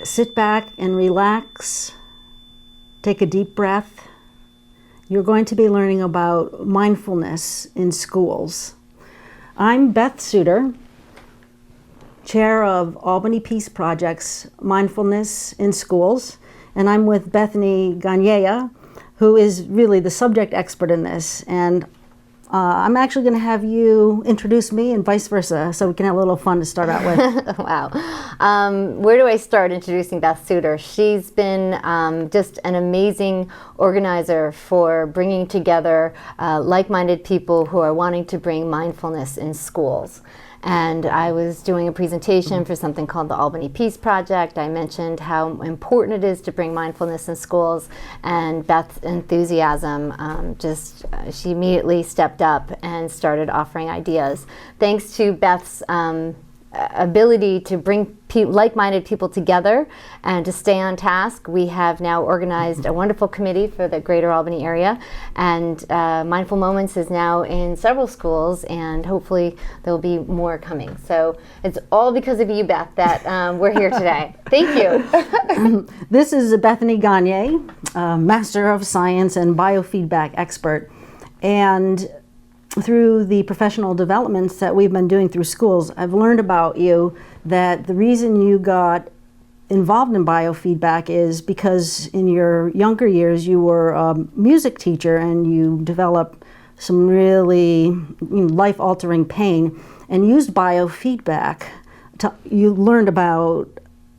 Sit back and relax. Take a deep breath. You're going to be learning about mindfulness in schools. I'm Beth Suter, Chair of Albany Peace Project's Mindfulness in Schools, and I'm with Bethany Gonyea, who is really the subject expert in this. And I'm actually going to have you introduce me and vice versa, so we can have a little fun to start out with. Wow. Where do I start introducing Beth Suter? She's been just an amazing organizer for bringing together like-minded people who are wanting to bring mindfulness in schools. And I was doing a presentation for something called the Albany Peace Project. I mentioned how important it is to bring mindfulness in schools, and Beth's enthusiasm, she immediately stepped up and started offering ideas. Thanks to Beth's ability to bring like-minded people together and to stay on task, we have now organized a wonderful committee for the greater Albany area, and Mindful Moments is now in several schools, and hopefully there will be more coming. So it's all because of you, Beth, that we're here today. Thank you. This is Bethany Gonyea, Master of Science and Biofeedback expert, and through the professional developments that we've been doing through schools, I've learned about you that the reason you got involved in biofeedback is because in your younger years you were a music teacher and you developed some really life-altering pain and used biofeedback. You learned about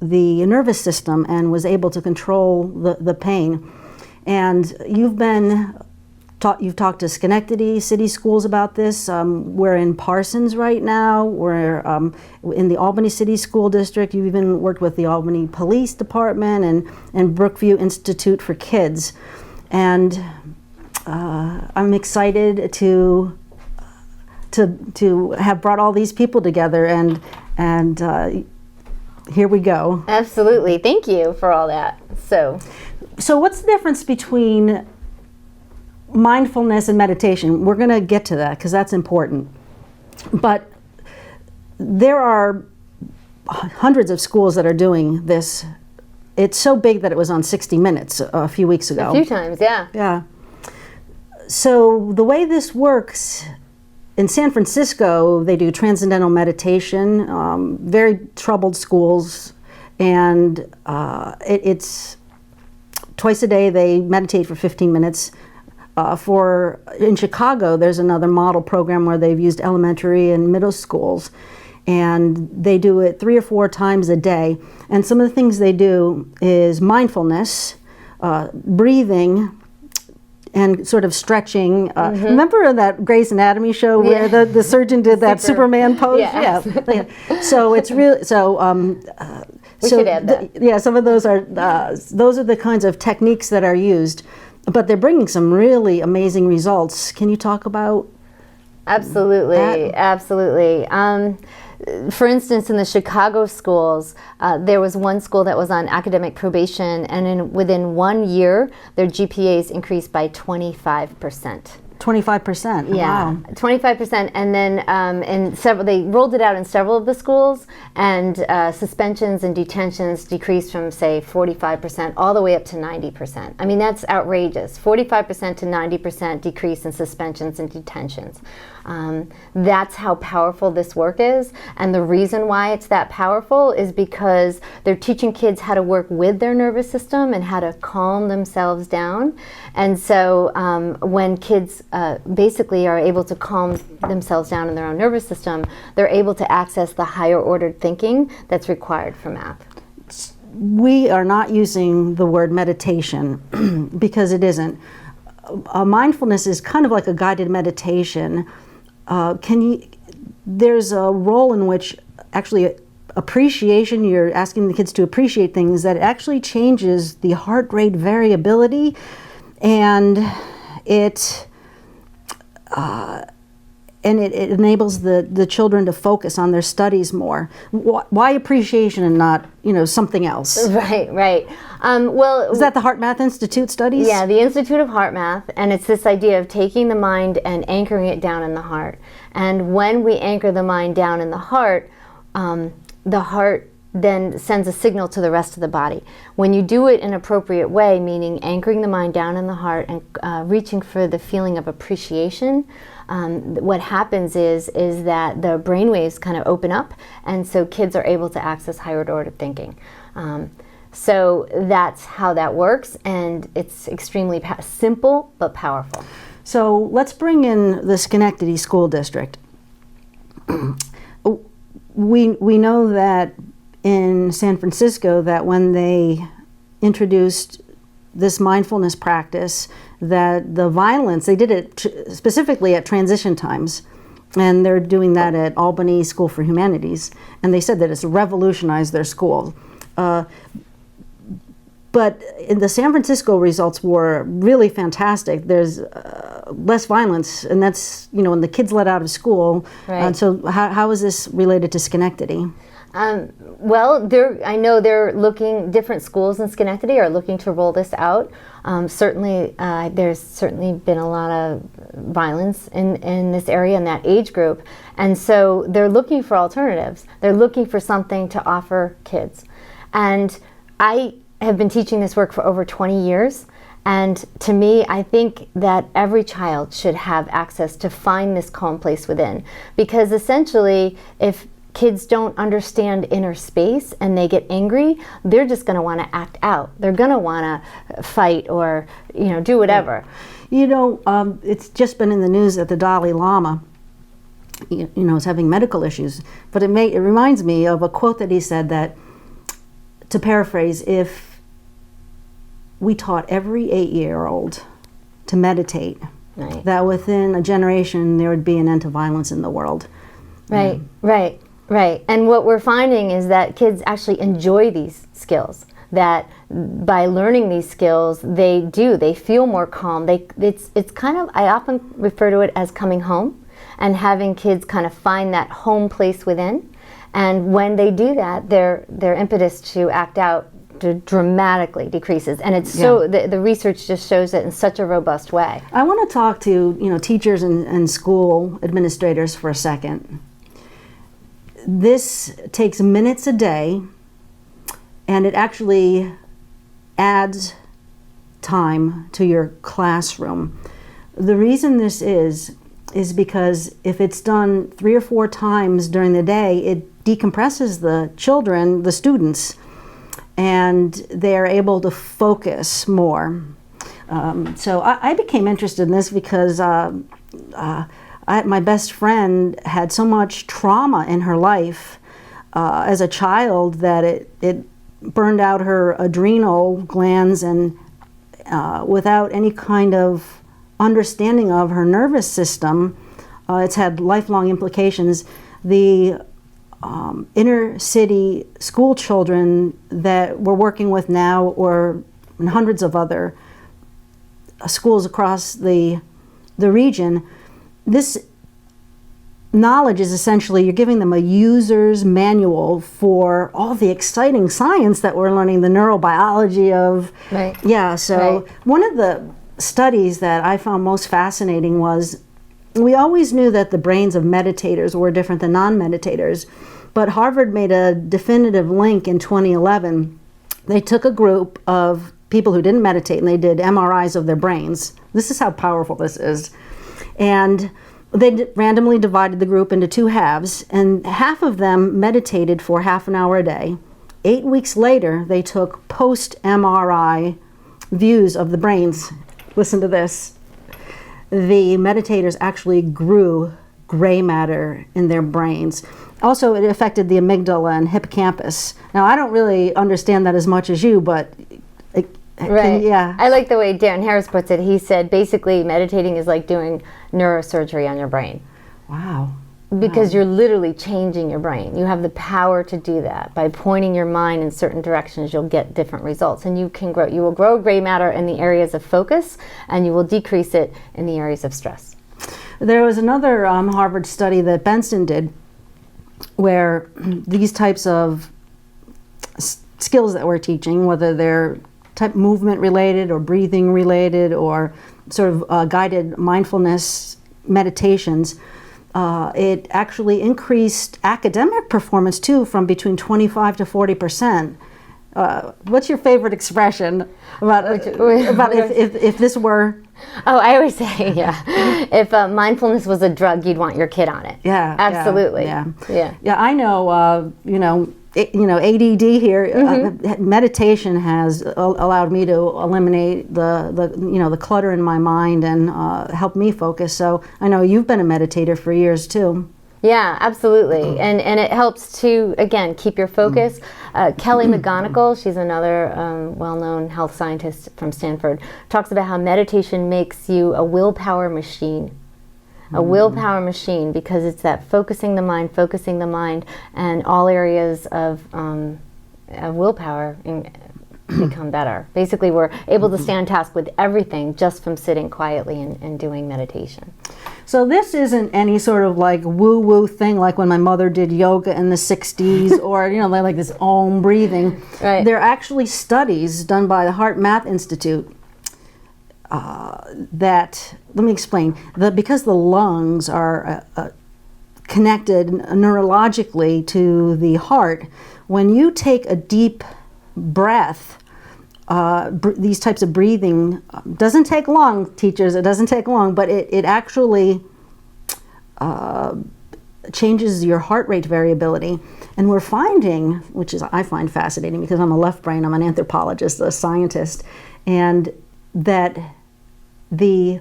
the nervous system and was able to control the pain. And you've talked to Schenectady City Schools about this. We're in Parsons right now. We're in the Albany City School District. You've even worked with the Albany Police Department and Brookview Institute for Kids. And I'm excited to have brought all these people together, and here we go. Absolutely. Thank you for all that. So what's the difference between mindfulness and meditation? We're going to get to that because that's important. But there are hundreds of schools that are doing this. It's so big that it was on 60 Minutes a few weeks ago. A few times, yeah. Yeah. So the way this works, in San Francisco, they do transcendental meditation, very troubled schools, and it's twice a day they meditate for 15 minutes. In Chicago, there's another model program where they've used elementary and middle schools, and they do it 3 or 4 times a day. And some of the things they do is mindfulness, breathing, and sort of stretching. Remember that Grey's Anatomy show where the surgeon did that Superman pose? Yeah. So it's really we should add that. Some of those are the kinds of techniques that are used. But they're bringing some really amazing results. Can you talk about Absolutely, that? Absolutely. For instance, in the Chicago schools, there was one school that was on academic probation, and within 1 year, their GPAs increased by 25%. 25%. Yeah, wow. 25%, and then they rolled it out in several of the schools, and suspensions and detentions decreased from, say, 45% all the way up to 90%. I mean, that's outrageous. 45% to 90% decrease in suspensions and detentions. That's how powerful this work is, and the reason why it's that powerful is because they're teaching kids how to work with their nervous system and how to calm themselves down. And so when kids basically are able to calm themselves down in their own nervous system, they're able to access the higher ordered thinking that's required for math. We are not using the word meditation because it isn't. Mindfulness is kind of like a guided meditation. There's a role in which actually appreciation, you're asking the kids to appreciate things, that actually changes the heart rate variability, and it enables the children to focus on their studies more. Why appreciation and not something else? Right. Well, is that the Heart Math Institute studies? Yeah, the Institute of Heart Math, and it's this idea of taking the mind and anchoring it down in the heart. And when we anchor the mind down in the heart then sends a signal to the rest of the body. When you do it in an appropriate way, meaning anchoring the mind down in the heart and reaching for the feeling of appreciation, what happens is that the brain waves kind of open up, and so kids are able to access higher order thinking. So that's how that works, and it's extremely simple but powerful. So let's bring in the Schenectady School District. We know that in San Francisco, that when they introduced this mindfulness practice, that the violence, they did it specifically at transition times, and they're doing that at Albany School for Humanities, and they said that it's revolutionized their school. But in the San Francisco results were really fantastic. There's less violence, and that's, when the kids let out of school. Right. And so how is this related to Schenectady? Well, I know different schools in Schenectady are looking to roll this out. Certainly, there's certainly been a lot of violence in this area, in that age group. And so they're looking for alternatives. They're looking for something to offer kids. And I have been teaching this work for over 20 years. And to me, I think that every child should have access to find this calm place within. Because essentially, if kids don't understand inner space and they get angry, they're just going to want to act out. They're going to want to fight or, do whatever. It's just been in the news that the Dalai Lama, is having medical issues. But it reminds me of a quote that he said that, to paraphrase, if we taught every 8-year-old to meditate, right, that within a generation there would be an end to violence in the world. Right, right. Right, and what we're finding is that kids actually enjoy these skills, that by learning these skills, they feel more calm. It's kind of, I often refer to it as coming home, and having kids kind of find that home place within. And when they do that, their impetus to act out dramatically decreases. And it's the research just shows it in such a robust way. I want to talk to, teachers and school administrators for a second. This takes minutes a day, and it actually adds time to your classroom. The reason this is because if it's done 3 or 4 times during the day, it decompresses the children, the students, and they're able to focus more. So I became interested in this because my best friend had so much trauma in her life as a child that it burned out her adrenal glands, and without any kind of understanding of her nervous system, it's had lifelong implications. The inner city school children that we're working with now, or in hundreds of other schools across the region, this knowledge is essentially, you're giving them a user's manual for all the exciting science that we're learning, the neurobiology of. Right. Yeah, so right. One of the studies that I found most fascinating was, we always knew that the brains of meditators were different than non-meditators, but Harvard made a definitive link in 2011. They took a group of people who didn't meditate and they did MRIs of their brains. This is how powerful this is. And they randomly divided the group into 2 halves, and half of them meditated for half an hour a day. 8 weeks later, they took post-MRI views of the brains. Listen to this. The meditators actually grew gray matter in their brains. Also, it affected the amygdala and hippocampus. Now, I don't really understand that as much as you, but right. Yeah. I like the way Darren Harris puts it. He said, basically, meditating is like doing neurosurgery on your brain. Wow. Because you're literally changing your brain. You have the power to do that. By pointing your mind in certain directions, you'll get different results. And you will grow gray matter in the areas of focus, and you will decrease it in the areas of stress. There was another Harvard study that Benson did, where these types of skills that we're teaching, whether they're type movement related or breathing related or sort of guided mindfulness meditations, it actually increased academic performance too, from between 25 to 40%. What's your favorite expression about if this were? Oh, I always say, if mindfulness was a drug, you'd want your kid on it. Yeah, absolutely. Yeah. I know. ADD here. Meditation has allowed me to eliminate the clutter in my mind and help me focus. So I know you've been a meditator for years too. Yeah, absolutely. And it helps to, again, keep your focus. Kelly McGonigal, she's another well-known health scientist from Stanford, talks about how meditation makes you a willpower machine. A willpower machine, because it's that focusing the mind, and all areas of willpower become better. Basically, we're able to stay on task with everything just from sitting quietly and doing meditation. So this isn't any sort of like woo-woo thing like when my mother did yoga in the 60s or, like this Om breathing. Right. There are actually studies done by the Heart Math Institute that, let me explain, because the lungs are connected neurologically to the heart, when you take a deep breath, these types of breathing doesn't take long, teachers, it doesn't take long, but it actually changes your heart rate variability. And we're finding, which is I find fascinating because I'm a left brain, I'm an anthropologist, a scientist, and that the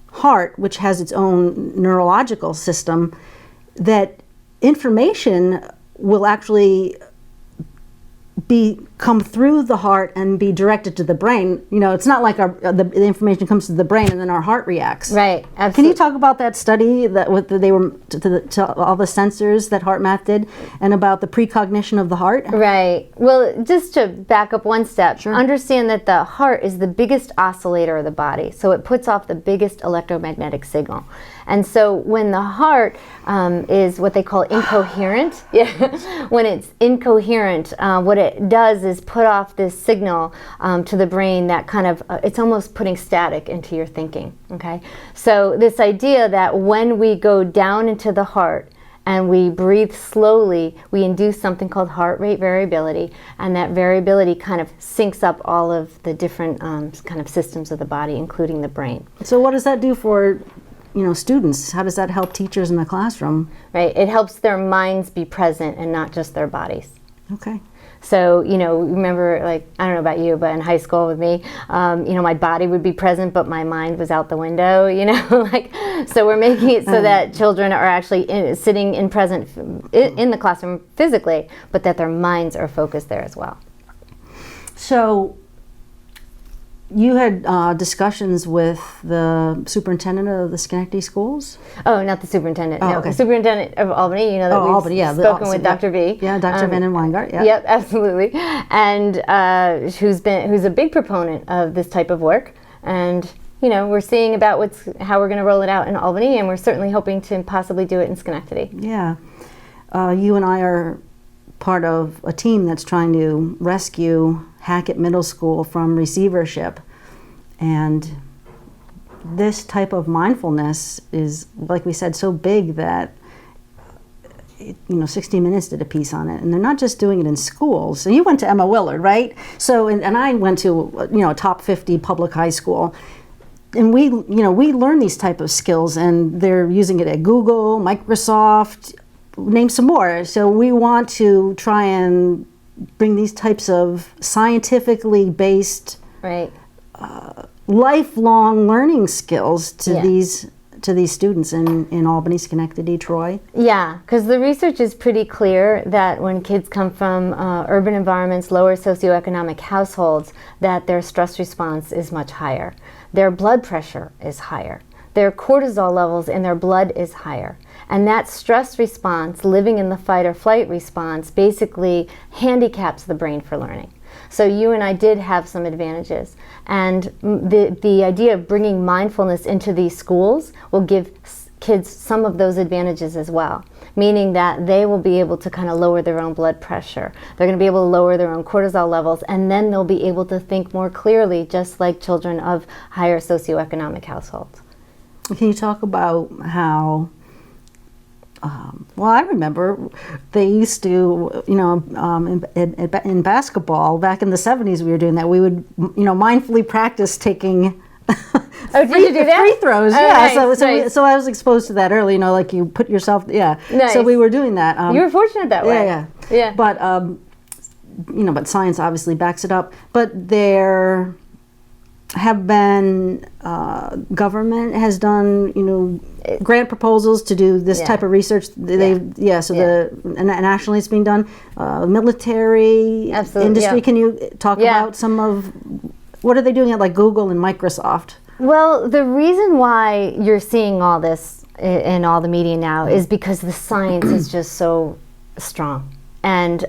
heart, which has its own neurological system, that information will actually come through the heart and be directed to the brain. It's not like the information comes to the brain and then our heart reacts. Right. Absolutely. Can you talk about that study that they were to all the sensors that Heart Math did, and about the precognition of the heart? Right. Well, just to back up one step, Sure. Understand that the heart is the biggest oscillator of the body, so it puts off the biggest electromagnetic signal. And so when the heart is what they call incoherent, when it's incoherent, what it does is put off this signal to the brain that kind of, it's almost putting static into your thinking, okay? So this idea that when we go down into the heart and we breathe slowly, we induce something called heart rate variability, and that variability kind of syncs up all of the different kind of systems of the body, including the brain. So what does that do for students? How does that help teachers in the classroom? Right, it helps their minds be present and not just their bodies. Okay. So, remember, like, I don't know about you, but in high school with me, my body would be present, but my mind was out the window, so we're making it so that children are actually sitting in the classroom physically, but that their minds are focused there as well. So, you had discussions with the superintendent of the Schenectady schools? Oh, not the superintendent. Oh, no, okay. The superintendent of Albany. That we've Albany, spoken with Dr. V. Yeah, Dr. Van den Weingart. Yeah. Yep, absolutely. And who's a big proponent of this type of work. And we're seeing about how we're going to roll it out in Albany, and we're certainly hoping to possibly do it in Schenectady. Yeah, you and I are part of a team that's trying to rescue Hackett Middle School from receivership, and this type of mindfulness is, like we said, so big that 60 Minutes did a piece on it, and they're not just doing it in schools. So you went to Emma Willard, right? So and I went to a top 50 public high school, and we learn these type of skills, and they're using it at Google, Microsoft, name some more. So we want to try and bring these types of scientifically based, right, lifelong learning skills to these students in Albany, Schenectady, Troy. Yeah, because the research is pretty clear that when kids come from urban environments, lower socioeconomic households, that their stress response is much higher. Their blood pressure is higher. Their cortisol levels in their blood is higher. And that stress response, living in the fight or flight response, basically handicaps the brain for learning. So you and I did have some advantages. And the idea of bringing mindfulness into these schools will give kids some of those advantages as well, meaning that they will be able to kind of lower their own blood pressure. They're going to be able to lower their own cortisol levels, and then they'll be able to think more clearly, just like children of higher socioeconomic households. Can you talk about how well, I remember they used to, in basketball back in the 70s, we were doing that. We would, mindfully practice taking did you do that? free throws. Oh, Yeah, nice. so I was exposed to that early. Like you put yourself, yeah. Nice. So we were doing that. You were fortunate that way. Yeah. But but science obviously backs it up. But there have been government has done grant proposals to do this type of research. Nationally it's being done. Military industry. Can you talk about some of what are they doing at like Google and Microsoft? Well, the reason why you're seeing all this in all the media now is because the science is just so strong. And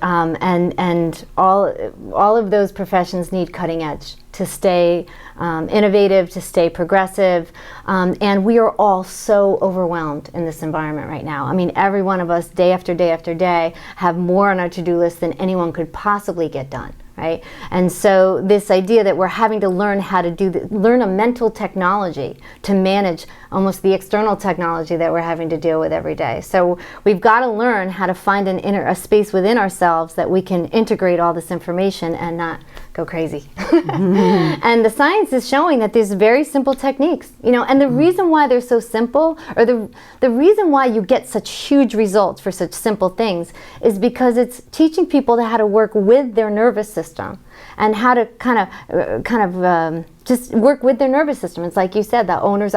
all of those professions need cutting edge to stay innovative, to stay progressive, and we are all so overwhelmed in this environment right now. I mean, every one of us, day after day after day, have more on our to-do list than anyone could possibly get done. Right? And so this idea that we're having to learn how to learn a mental technology to manage almost the external technology that we're having to deal with every day. So we've got to learn how to find a space within ourselves that we can integrate all this information and not go crazy. And the science is showing that there's very simple techniques, and the reason why they're so simple, or the reason why you get such huge results for such simple things, is because it's teaching people how to work with their nervous system and how to kind of just work with their nervous system. It's like you said, the owner's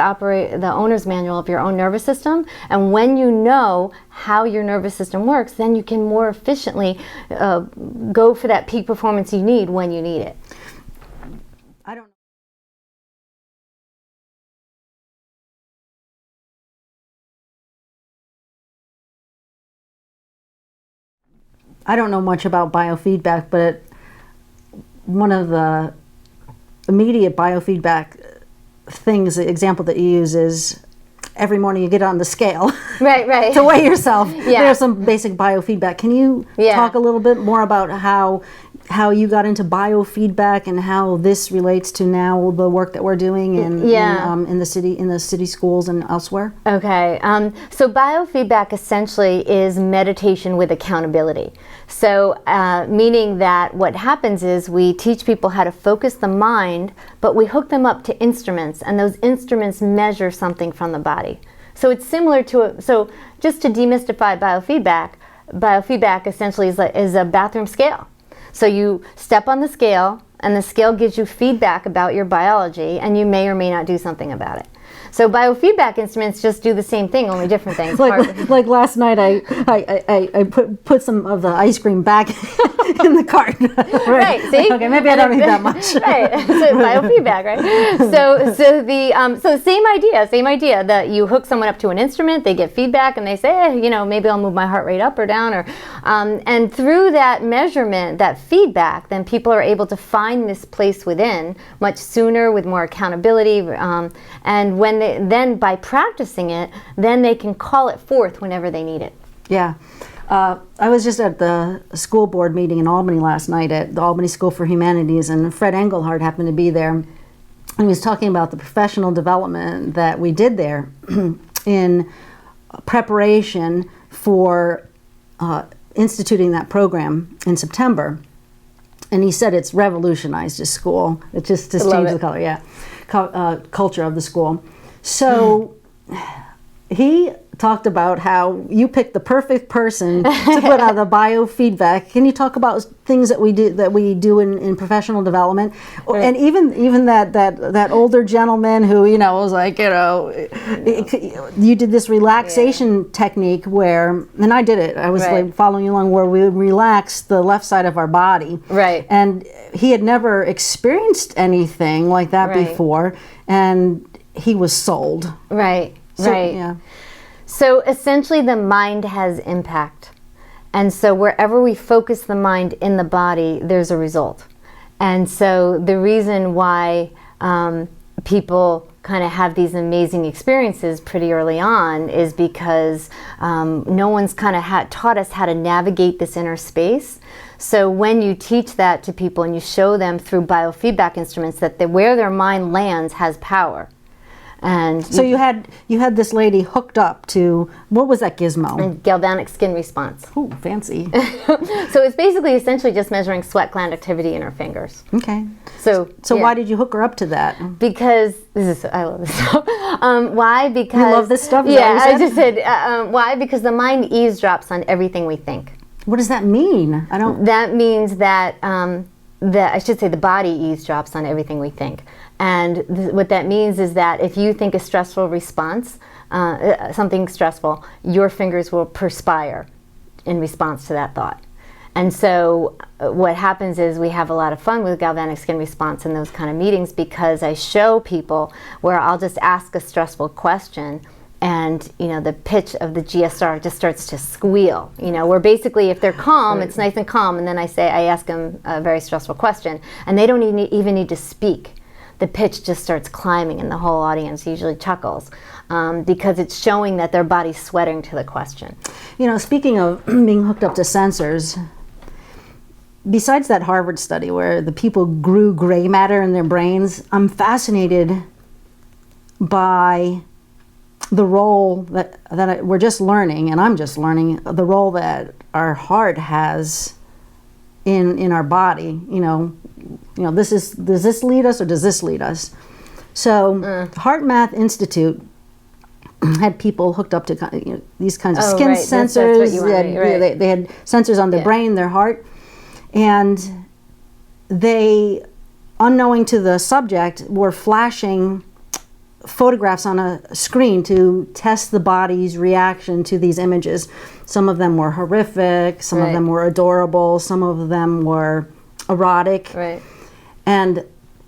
manual of your own nervous system. And when you know how your nervous system works, then you can more efficiently go for that peak performance you need when you need it. I don't know much about biofeedback, but one of the immediate biofeedback example that you use is every morning you get on the scale right to weigh yourself. There's some basic biofeedback. Can you talk a little bit more about how you got into biofeedback and how this relates to now the work that we're doing in the city schools and elsewhere? Okay, so biofeedback essentially is meditation with accountability. So meaning that what happens is we teach people how to focus the mind, but we hook them up to instruments, and those instruments measure something from the body. So it's similar to so just to demystify biofeedback essentially is a bathroom scale. So you step on the scale, and the scale gives you feedback about your biology, and you may or may not do something about it. So biofeedback instruments just do the same thing, only different things. like last night, I put some of the ice cream back in the cart. Right. See? Okay, maybe I don't need that much. Right. So biofeedback, right? So the same idea that you hook someone up to an instrument, they get feedback, and they say, maybe I'll move my heart rate up or down, or and through that measurement, that feedback, then people are able to find this place within much sooner with more accountability, and then by practicing it, then they can call it forth whenever they need it. Yeah. I was just at the school board meeting in Albany last night at the Albany School for Humanities, and Fred Engelhardt happened to be there. And he was talking about the professional development that we did there in preparation for instituting that program in September. And he said it's revolutionized his school. It just changed the color, culture of the school. So he talked about how you picked the perfect person to put out the biofeedback. Can you talk about things that we do in professional development, right. And even that older gentleman who was like you did this relaxation technique where, and I did it. I was like following along where we would relax the left side of our body, right? And he had never experienced anything like that before, and he was sold. Right. Yeah. So essentially the mind has impact. And so wherever we focus the mind in the body, there's a result. And so the reason why people kind of have these amazing experiences pretty early on is because no one's kind of taught us how to navigate this inner space. So when you teach that to people and you show them through biofeedback instruments that where their mind lands has power, And So you had this lady hooked up to, what was that gizmo? galvanic skin response. Ooh, fancy. So it's basically essentially just measuring sweat gland activity in her fingers. Okay. So yeah. Why did you hook her up to that? Because I love this stuff. Why? Because You love this stuff? Is that Yeah, what you I said? just said why? Because the mind eavesdrops on everything we think. What does that mean? I don't. That means that I should say the body eavesdrops on everything we think. And what that means is that if you think a stressful response, something stressful, your fingers will perspire in response to that thought. And so what happens is we have a lot of fun with galvanic skin response in those kind of meetings, because I show people where I'll just ask a stressful question, and the pitch of the GSR just starts to squeal. Where basically if they're calm, it's nice and calm, and then I ask them a very stressful question, and they don't even need to speak. The pitch just starts climbing, and the whole audience usually chuckles because it's showing that their body's sweating to the question. Speaking of being hooked up to sensors, besides that Harvard study where the people grew gray matter in their brains, I'm fascinated by the role that we're just learning, and I'm just learning the role that our heart has in our body. Does this lead us or does this lead us? So Heart Math Institute had people hooked up to these kinds of skin sensors. That's what you wanted, They had sensors on their brain, their heart, and they, unknowing to the subject, were flashing photographs on a screen to test the body's reaction to these images. Some of them were horrific, some of them were adorable, some of them were erotic. Right. And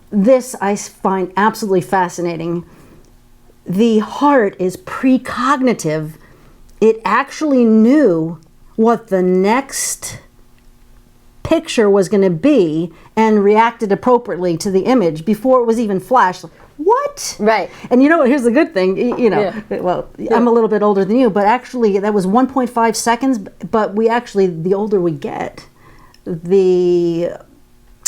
this I find absolutely fascinating. The heart is precognitive. It actually knew what the next picture was going to be and reacted appropriately to the image before it was even flashed. What? Right. And here's the good thing, well, I'm a little bit older than you, but actually that was 1.5 seconds, but the older we get, the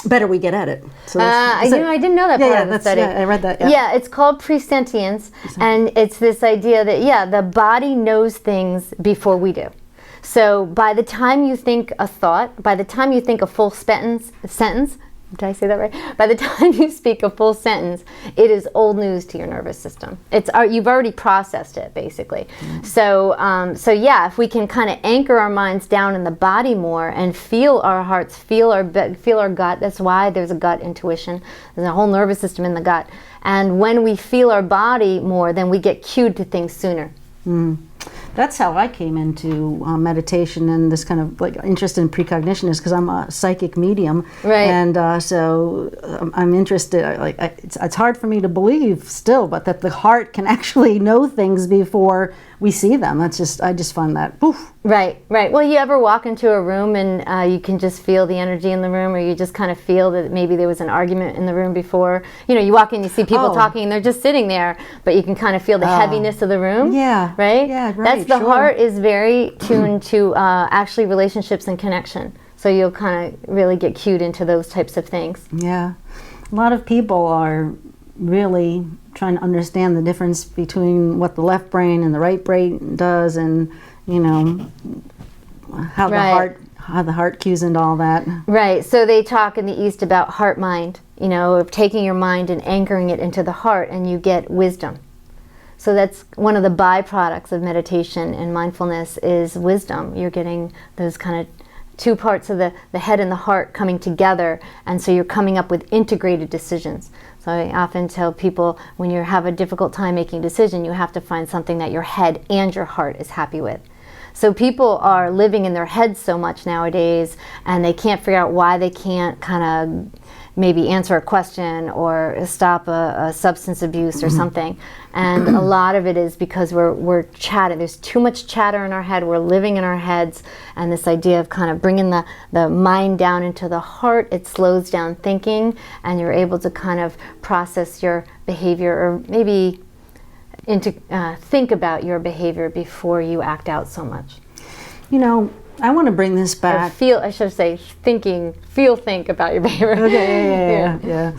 better we get at it. So I didn't know that part of the study. Yeah, I read that. Yeah, it's called presentience, and it's this idea that, the body knows things before we do. So by the time you think a thought, by the time you think a full sentence, did I say that right? By the time you speak a full sentence, it is old news to your nervous system. You've already processed it, basically. Mm-hmm. So if we can kind of anchor our minds down in the body more and feel our hearts, feel our gut. That's why there's a gut intuition. There's a whole nervous system in the gut. And when we feel our body more, then we get cued to things sooner. Mm. That's how I came into meditation and this kind of interest in precognition, is because I'm a psychic medium, right? And so I'm interested. It's hard for me to believe still, but that the heart can actually know things before we see them. I just find that. Oof. Right. Well, you ever walk into a room and you can just feel the energy in the room, or you just kind of feel that maybe there was an argument in the room before? You walk in, you see people talking, and they're just sitting there, but you can kind of feel the heaviness of the room. Yeah. Right? Yeah, right. That's the heart is very tuned to actually relationships and connection. So you'll kind of really get cued into those types of things. Yeah. A lot of people are really trying to understand the difference between what the left brain and the right brain does, and how the heart cues into all that. Right. So they talk in the East about heart mind, of taking your mind and anchoring it into the heart, and you get wisdom. So that's one of the byproducts of meditation and mindfulness is wisdom. You're getting those kind of two parts of the head and the heart coming together, and so you're coming up with integrated decisions. So I often tell people, when you have a difficult time making a decision, you have to find something that your head and your heart is happy with. So people are living in their heads so much nowadays, and they can't figure out why they can't kind of maybe answer a question or stop a substance abuse or something. And a lot of it is because we're chatting. There's too much chatter in our head. We're living in our heads. And this idea of kind of bringing the mind down into the heart, it slows down thinking, and you're able to kind of process your behavior, or maybe think about your behavior before you act out so much. I want to bring this back. I should say think about your behavior. Okay, yeah.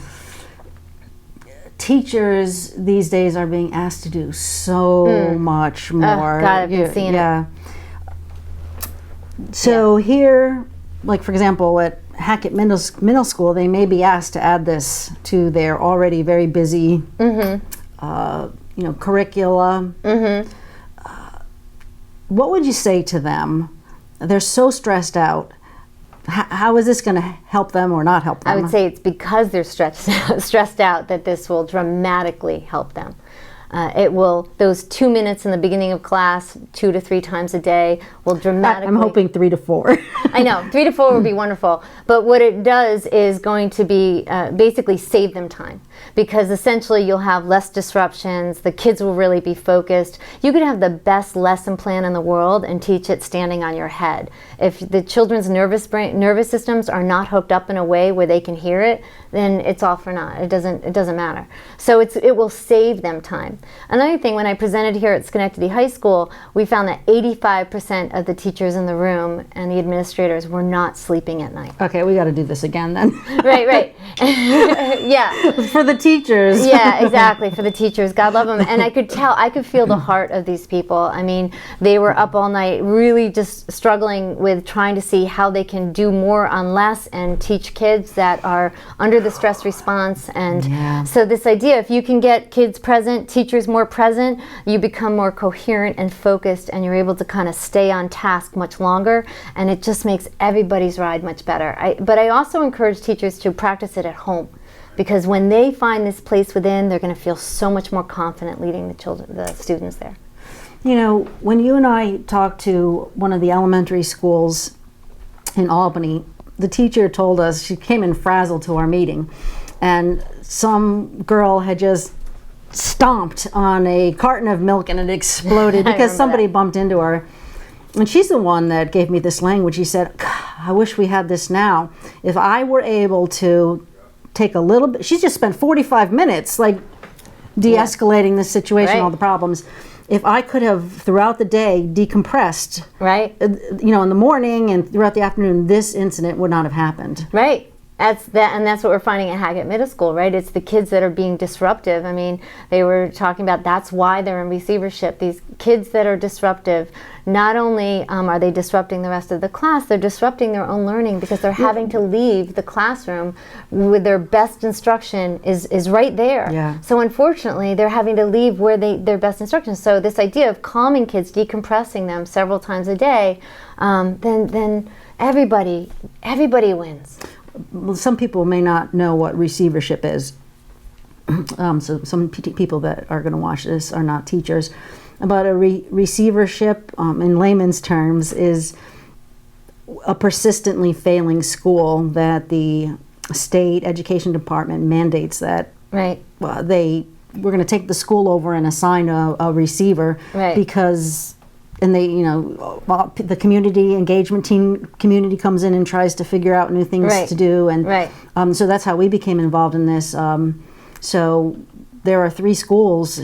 teachers these days are being asked to do so much more. God, I've been seeing it. So here, like for example, at Hackett Middle School, they may be asked to add this to their already very busy, curricula. What would you say to them? They're so stressed out. How is this going to help them or not help them? I would say it's because they're stressed out that this will dramatically help them. It will, those 2 minutes in the beginning of class, 2 to 3 times a day, will dramatically... I'm hoping 3 to 4. I know, 3 to 4 would be wonderful. But what it does is going to be basically save them time. Because essentially you'll have less disruptions, the kids will really be focused. You could have the best lesson plan in the world and teach it standing on your head. If the children's nervous systems are not hooked up in a way where they can hear it, then it's all for naught. It doesn't matter. So it will save them time. Another thing, when I presented here at Schenectady High School, we found that 85% of the teachers in the room and the administrators were not sleeping at night. Okay, we got to do this again then. Right. Yeah. For the teachers. Yeah, exactly, for the teachers. God love them. And I could feel the heart of these people. I mean, they were up all night really just struggling with trying to see how they can do more on less and teach kids that are under the stress response. And so this idea, if you can get kids present, teachers more present, you become more coherent and focused, and you're able to kind of stay on task much longer, and it just makes everybody's ride much better. But I also encourage teachers to practice it at home, because when they find this place within, they're going to feel so much more confident leading the students there. You know, when you and I talked to one of the elementary schools in Albany, the teacher told us, she came in frazzled to our meeting, and some girl had just stomped on a carton of milk and it exploded because somebody bumped into her. And she's the one that gave me this language. She said, I wish we had this now. If I were able to take a little bit, she's just spent 45 minutes like de-escalating this situation, all the problems. If I could have throughout the day decompressed, in the morning and throughout the afternoon, this incident would not have happened. Right. That's what we're finding at Hackett Middle School, right? It's the kids that are being disruptive. I mean, they were talking about that's why they're in receivership. These kids that are disruptive, not only are they disrupting the rest of the class, they're disrupting their own learning because they're having to leave the classroom with their best instruction is right there. Yeah. So unfortunately, they're having to leave where their best instruction. So this idea of calming kids, decompressing them several times a day, then everybody wins. Well, some people may not know what receivership is. So some people that are going to watch this are not teachers. But a receivership, in layman's terms, is a persistently failing school that the state education department mandates that we're going to take the school over and assign a receiver because. And they, the community engagement team comes in and tries to figure out new things to do, and so that's how we became involved in this. So there are 3 schools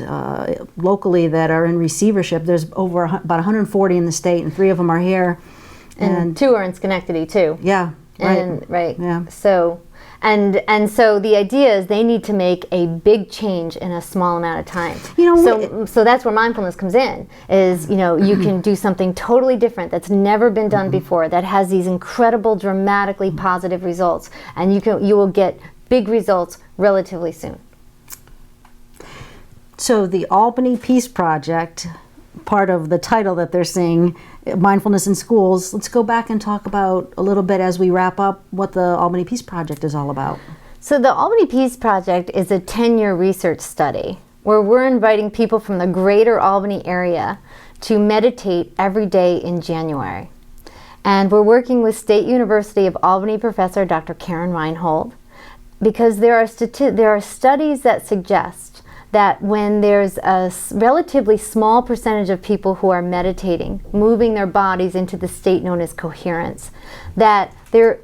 locally that are in receivership. There's about 140 in the state, and 3 of them are here, and 2 are in Schenectady too. Yeah, Yeah. And so the idea is they need to make a big change in a small amount of time. So that's where mindfulness comes in, is, you can do something totally different that's never been done before, that has these incredible, dramatically positive results, and you will get big results relatively soon. So the Albany Peace Project, part of the title that they're saying, Mindfulness in Schools, let's go back and talk about a little bit as we wrap up what the Albany Peace Project is all about. So the Albany Peace Project is a 10-year research study where we're inviting people from the greater Albany area to meditate every day in January. And we're working with State University of Albany professor Dr. Karen Reinhold, because there are studies that suggest that when there's a relatively small percentage of people who are meditating, moving their bodies into the state known as coherence, that there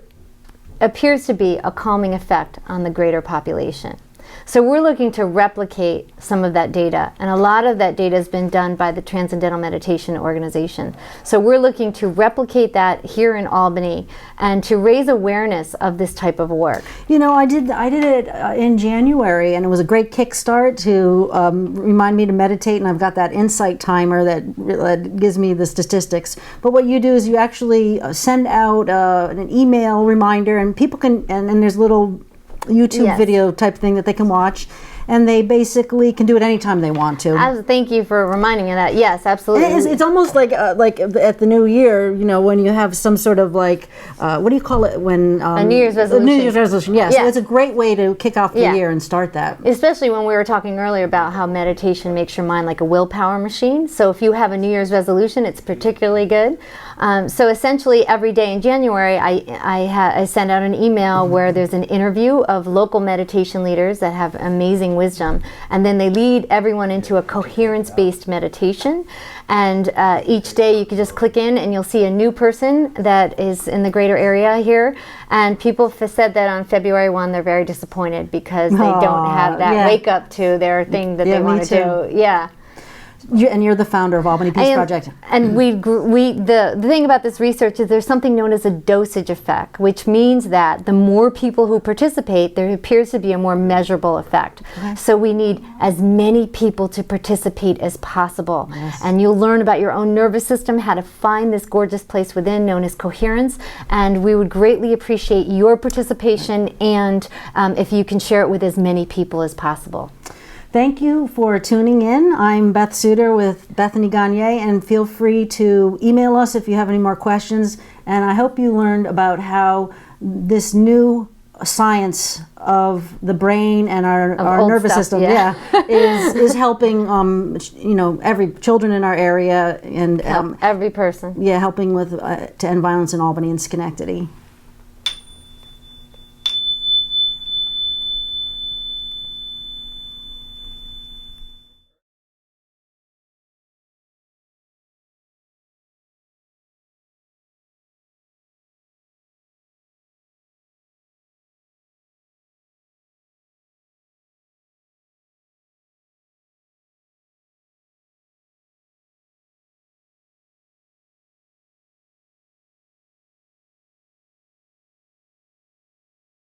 appears to be a calming effect on the greater population. So we're looking to replicate some of that data, and a lot of that data has been done by the Transcendental Meditation Organization. So we're looking to replicate that here in Albany and to raise awareness of this type of work. You know, I did it in January, and it was a great kickstart to remind me to meditate, and I've got that insight timer that gives me the statistics. But what you do is you actually send out an email reminder, and people can, and there's little YouTube video type thing that they can watch, and they basically can do it anytime they want to. Thank you for reminding me of that. Yes, absolutely. It's almost like at the new year, you know, when you have some sort of like, what do you call it when? A New Year's resolution. A New Year's resolution, yeah. So it's a great way to kick off the year and start that. Especially when we were talking earlier about how meditation makes your mind like a willpower machine. So if you have a New Year's resolution, it's particularly good. So essentially every day in January, I send out an email where there's an interview of local meditation leaders that have amazing wisdom, and then they lead everyone into a coherence-based meditation. And each day you can just click in and you'll see a new person that is in the greater area here. And people said that on February 1 they're very disappointed because they don't have that wake up to their thing that they want to do. Yeah. And you're the founder of Albany Peace Project. And the thing about this research is there's something known as a dosage effect, which means that the more people who participate, there appears to be a more measurable effect. Okay. So we need as many people to participate as possible. Yes. And you'll learn about your own nervous system, how to find this gorgeous place within known as coherence. And we would greatly appreciate your participation, and if you can share it with as many people as possible. Thank you for tuning in. I'm Beth Suter with Bethany Gonyea, and feel free to email us if you have any more questions. And I hope you learned about how this new science of the brain and our nervous system is helping you know, every children in our area, and every person. Helping with to end violence in Albany and Schenectady.